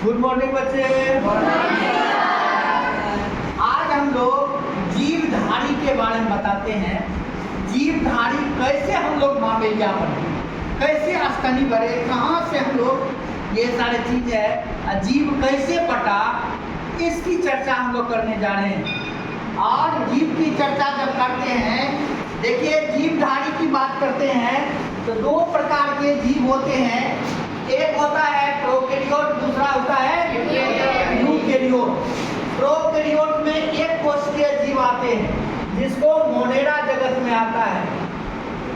Good morning बच्चे। आज हम लोग जीवधारी के बारे में बताते हैं। जीवधारी कैसे हम लोग मावेलिया बने, कैसे स्तनी बने, कहाँ से हम लोग ये सारे चीज है, जीव कैसे बटा, इसकी चर्चा हम लोग करने जा रहे हैं। और जीव की चर्चा जब करते हैं, देखिए जीवधारी की बात करते हैं तो दो प्रकार के जीव होते हैं। एक होता है प्रोकैरियोट, दूसरा होता है यूकैरियोट। प्रोकैरियोट में एक कोशिकीय जीव आते हैं जिसको मोनेरा जगत में आता है।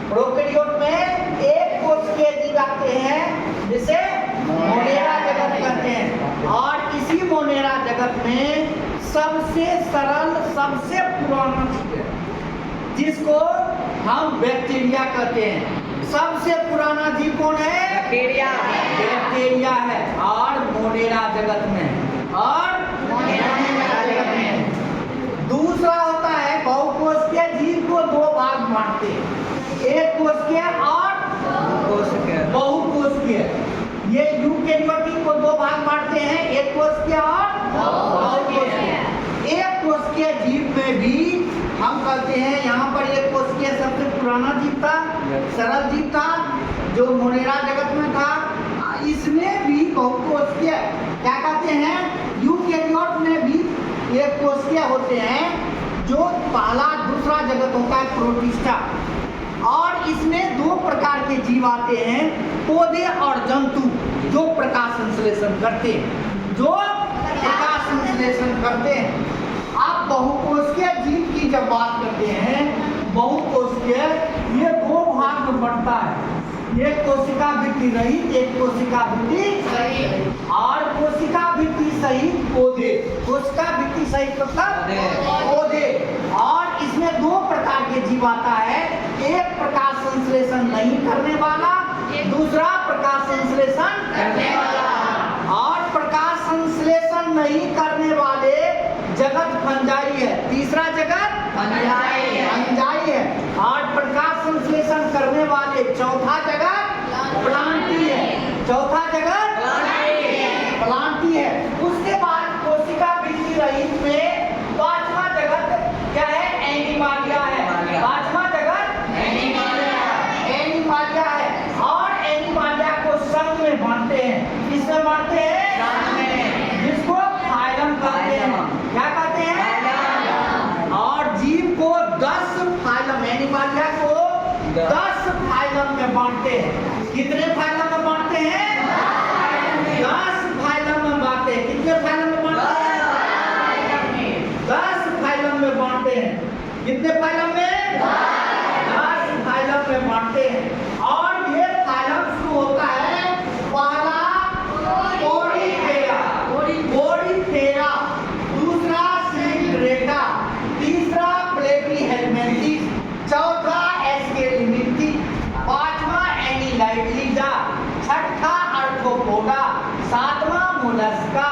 प्रोकैरियोट में एक कोशिकीय जीव आते हैं जिसे मोनेरा जगत कहते हैं। और इसी मोनेरा जगत में सबसे सरल, सबसे पुराना जीव है जिसको हम बैक्टीरिया कहते हैं। सबसे पुराना जीव कौन है? बैक्टीरिया है। और मोनेरा जगत में, और मोनेरा जगत में दूसरा होता है बहुकोशिकीय जीव को दो भाग बांटते हैं, एक कोशिकीय और बहुकोशिकीय। ये यूकैरियोटिक को दो भाग बांटते हैं, एक कोशिकीय और बहुकोशिकीय। एक कोशिकीय जीव में भी हम कहते हैं, यहाँ पर एक कोशिकीय सबसे पुराना जीव था, सरल जीव था जो मोनेरा जगत में था। इसमें भी बहुकोशिकीय क्या कहते हैं, यूकैरियोट में भी एक कोशिकीय होते हैं जो पहला दूसरा जगत होता है प्रोटिस्टा। और इसमें दो प्रकार के जीव आते हैं, पौधे और जंतु, जो प्रकाश संश्लेषण करते हैं, जो प्रकाश संश्लेषण करते हैं। आप बहुकोशिकीय जीव की जब बात करते हैं, बहुकोशिकीय ये दो भाग में बढ़ता है, एक कोशिका भित्ति रहित, एक कोशिका भित्ति सहित। और कोशिका भित्ति सहित पौधे, कोशिका भित्ति सहित मतलब पौधे। और इसमें दो प्रकार के जीव आता है, एक प्रकाश संश्लेषण नहीं करने वाला, दूसरा प्रकाश संश्लेषण करने वाला। और प्रकाश संश्लेषण नहीं करने वाले जगत फंजाई है, तीसरा जगत फंजाई है। और प्रकाश संश्लेषण करने वाले चौथा जगत प्लांटी है, चौथा जगत प्लांटी है। उसके बाद कोशिका भित्ति रहित में पांचवा जगत क्या है? एनिमालिया है। पांचवा जगत एनिमालिया है। और एनिमालिया को संघ में बांटते हैं, किसमें बांटते हैं? जिसको फाइलम कहते हैं। क्या कहते हैं? और जीव को 10 फाइलम, एनिमालिया को 10 फाइलम में बांटते हैं। कितने फाइलम में बांटते हैं? 10 फाइलम में बांटते हैं। कितने फाइलम में बांटते हैं? 10 फाइलम में बांटते हैं। कितने फाइलम में? 10 फाइलम में बांटते हैं। और ये फाइलम शुरू होता है पहला पोडीफेरा, दूसरा सिंड्रेटा, तीसरा प्लेटीहेलमिन्थस, चौथा एस्केलिमिन्थस, पांचवा एनिलाइडलिडा, छठा आर्थ्रोपोडा, सातवां मोलस्का,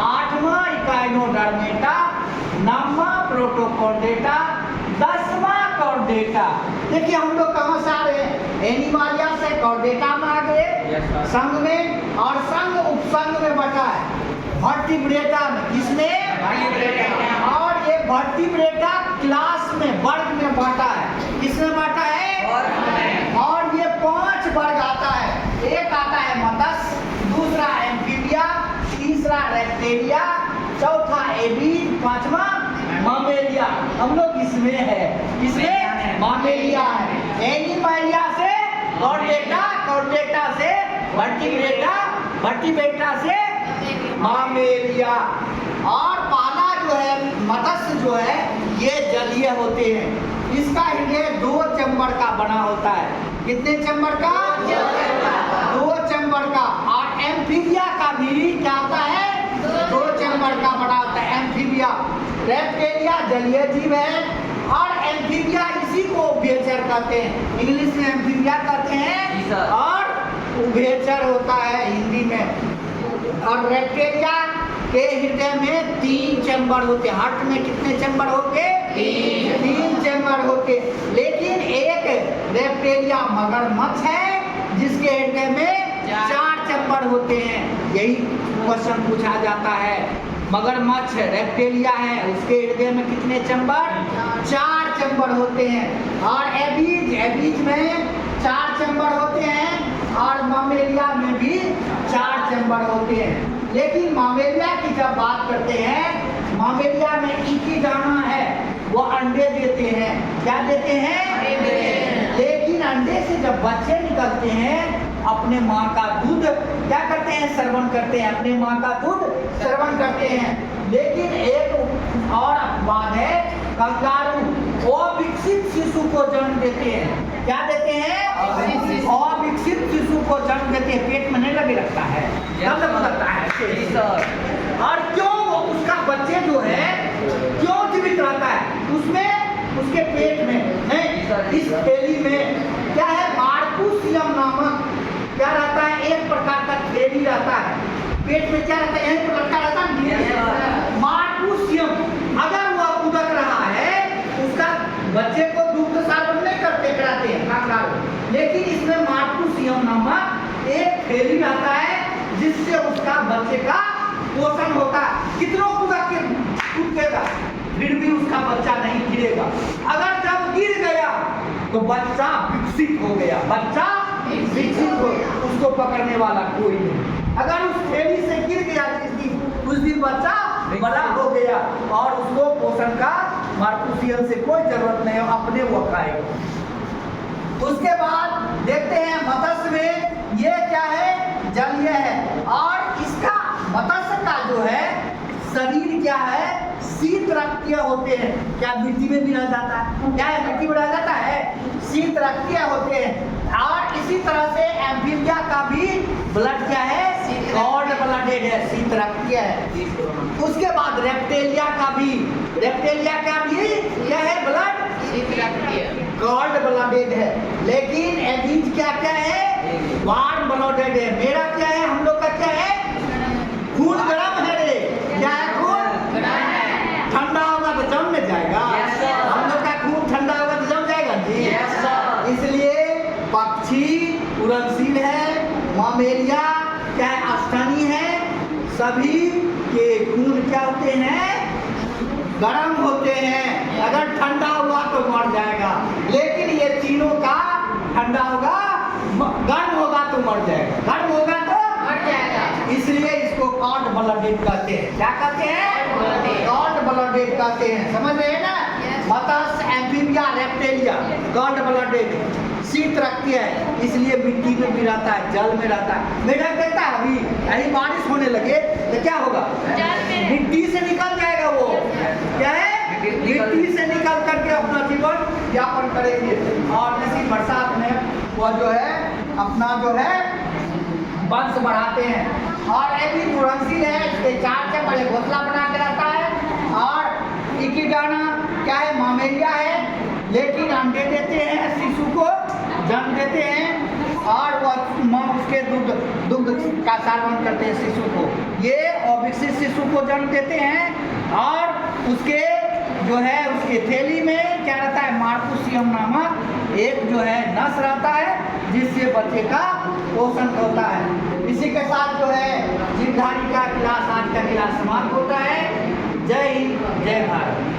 आठवां इकाइनोडर्मेटा, नौवां प्रोटोकॉर्डेटा, 10वां कॉर्डेटा। देखिए हम लोग कहाँ से आ रहे हैं? एनिमालिया से कॉर्डेटा में आ गए, संघ में, और संघ उपसंघ में बटा है वर्टिब्रेटा में। किसमें? और ये वर्टिब्रेटा क्लास में, वर्ग में बांटा है। किसमें बांटा है? और ये 5 वर्ग आता है। एक आता है मत्स्य, दूसरा एम्फीबिया, तीसरा रेप्टेलिया, चौथा एबीज, पांचवा मामेलिया। हम लोग इसमें है, इसमें मामेलिया है। एनिमालिया से कॉर्डेटा, कॉर्डेटा से वर्टिब्रेटा, वर्टिब्रेटा से मामेलिया। और पहला जो है मत्स्य जो है ये जलीय होते हैं। इसका हृदय 2 चैम्बर का बना होता है। कितने चैम्बर का? 2 चैम्बर का। और एम्फीबिया का भी क्या होता है? 2 चैम्बर का बना होता है एम्फीबिया। रेप्टेलिया जलीय जीव है। और एम्फीबिया इसी को उभयचर कहते हैं, इंग्लिश में एम्फीबिया कहते हैं, और उभयचर होता है हिंदी में। और रेप्टेलिया के हृदय में 3 चैम्बर होते हैं। हार्ट में कितने चैम्बर होते? 3 चैम्बर होते। लेकिन एक रेप्टेलिया मगरमच्छ है जिसके हृदय में 4 चैम्बर होते हैं, यही क्वेश्चन पूछा जाता है। मगरमच्छ रेप्टिलिया है, उसके इर्द गिर्द में कितने चैम्बर? 4 चैम्बर होते हैं। और एबीज में 4 चैम्बर होते हैं और मामेलिया में भी 4 चैम्बर होते हैं। लेकिन मामेलिया की जब बात करते हैं, मामेलिया में इकिडाना है, वो अंडे देते हैं। क्या देते हैं? लेकिन अंडे से जब बच्चे निकलते हैं, अपने माँ का दूध क्या करते हैं? सेवन करते हैं, अपने माँ का दूध सेवन करते हैं। लेकिन एक और बात है, कंगारू अविकसित शिशु को जन्म देते हैं। क्या देते हैं? अविकसित शिशु को जन्म देते हैं, पेट में नहीं लगे रखता है, तब लगता है। और क्यों उसका बच्चे जो है क्यों जीवित रहता है? उसमें उसके पेट में नहीं, इस थैली में क्या है? मार्कुसियम नामक क्या रहता है? एक प्रकार का थैली रहता है। पेट में क्या रहता है? यहीं पर लटका रहता है मार्कुसियम। अगर वो उदक रहा है, उसका बच्चे को दुग्ध सार्वण नहीं करते कराते हैं कंगारू, लेकिन इसमें मार्कुसियम नामक एक थैली रहता है, जिससे उसका बच्चे का पोषण होता है। कितनों कूदेगा फिर भी उसका बच्चा नहीं गिरेगा। अगर जब गिर गया तो बच्चा विकसित हो गया, बच्चा विकसित हो, उसको पकड़ने वाला कोई नहीं। अगर उस थैली से गिर गया उस दिन बच्चा बड़ा हो गया और उसको पोषण का मार्कुसियम से कोई जरूरत नहीं है, अपने वो खाएगा। उसके बाद देखते हैं मत्स्य में ये क्या है? जलीय है। और इसका मत्स्य का जो है शरीर क्या है? शीत रक्तीय होते हैं। क्या मिट्टी में भी रह जाता है? क्या है? मिट्टी में रह जाता है, शीत रक्तीय होते हैं। और इसी तरह से एम्फीबिया का भी ब्लड क्या है? कॉल्ड ब्लडेड है, शीत रक्तीय है। उसके बाद रेप्टिलिया का भी, रेप्टिलिया का भी क्या है? ब्लड शीत रक्तीय, कॉल्ड ब्लडेड है। लेकिन एबीज क्या क्या है? वार्म ब्लडेड है। मेरा क्या है? हम लोग का क्या है? खून गर्म है रे। क्या है? खून गर्म है। ठंडा होगा तो जम में जाएगा। हम लोग का खून ठंडा होगा तो जम जाएगा जी। इसलिए पक्षी उड़नशील है, मामेलिया क्या है? स्तनी है। सभी के खून क्या होते हैं? गर्म होते हैं। अगर ठंडा हुआ तो मर जाएगा, लेकिन ये तीनों का ठंडा होगा, गर्म होगा तो मर जाएगा, गर्म होगा तो मर जाएगा। इसलिए इसको कॉल्ड ब्लडेड कहते हैं। क्या कहते हैं? कॉल्ड ब्लडेड कहते हैं। समझ रहे हैं ना? मत्स्य, एम्फीबिया, रेप्टिलिया कॉल्ड ब्लडेड, शीत रखती है, इसलिए मिट्टी में भी रहता है, जल में रहता है। मेढक देखता है, अभी यही बारिश होने लगे तो क्या होगा? मिट्टी से निकल जाएगा। वो क्या है? मिट्टी से निकल करके अपना जीवन यापन करेंगे। और इसी बरसात में वो जो है अपना जो है वंश बढ़ाते हैं। और ये भी उड़नशील है, इसके 4 से बड़े घोंसला बना के रहता है। और इकिडाना क्या है? मामेलिया है, लेकिन अंडे देते हैं, शिशु को जन्म देते हैं और वह माँ उसके दुग्ध का सार्वण करते हैं शिशु को। ये अविकसित शिशु को जन्म देते हैं और उसके जो है उसके थैली में क्या रहता है? मार्कुसियम नामक एक जो है नस रहता है, जिससे बच्चे का पोषण होता है। इसी के साथ जो है जीवधारी का क्लास, आज का क्लास समाप्त होता है। जय हिंद, जय भारत।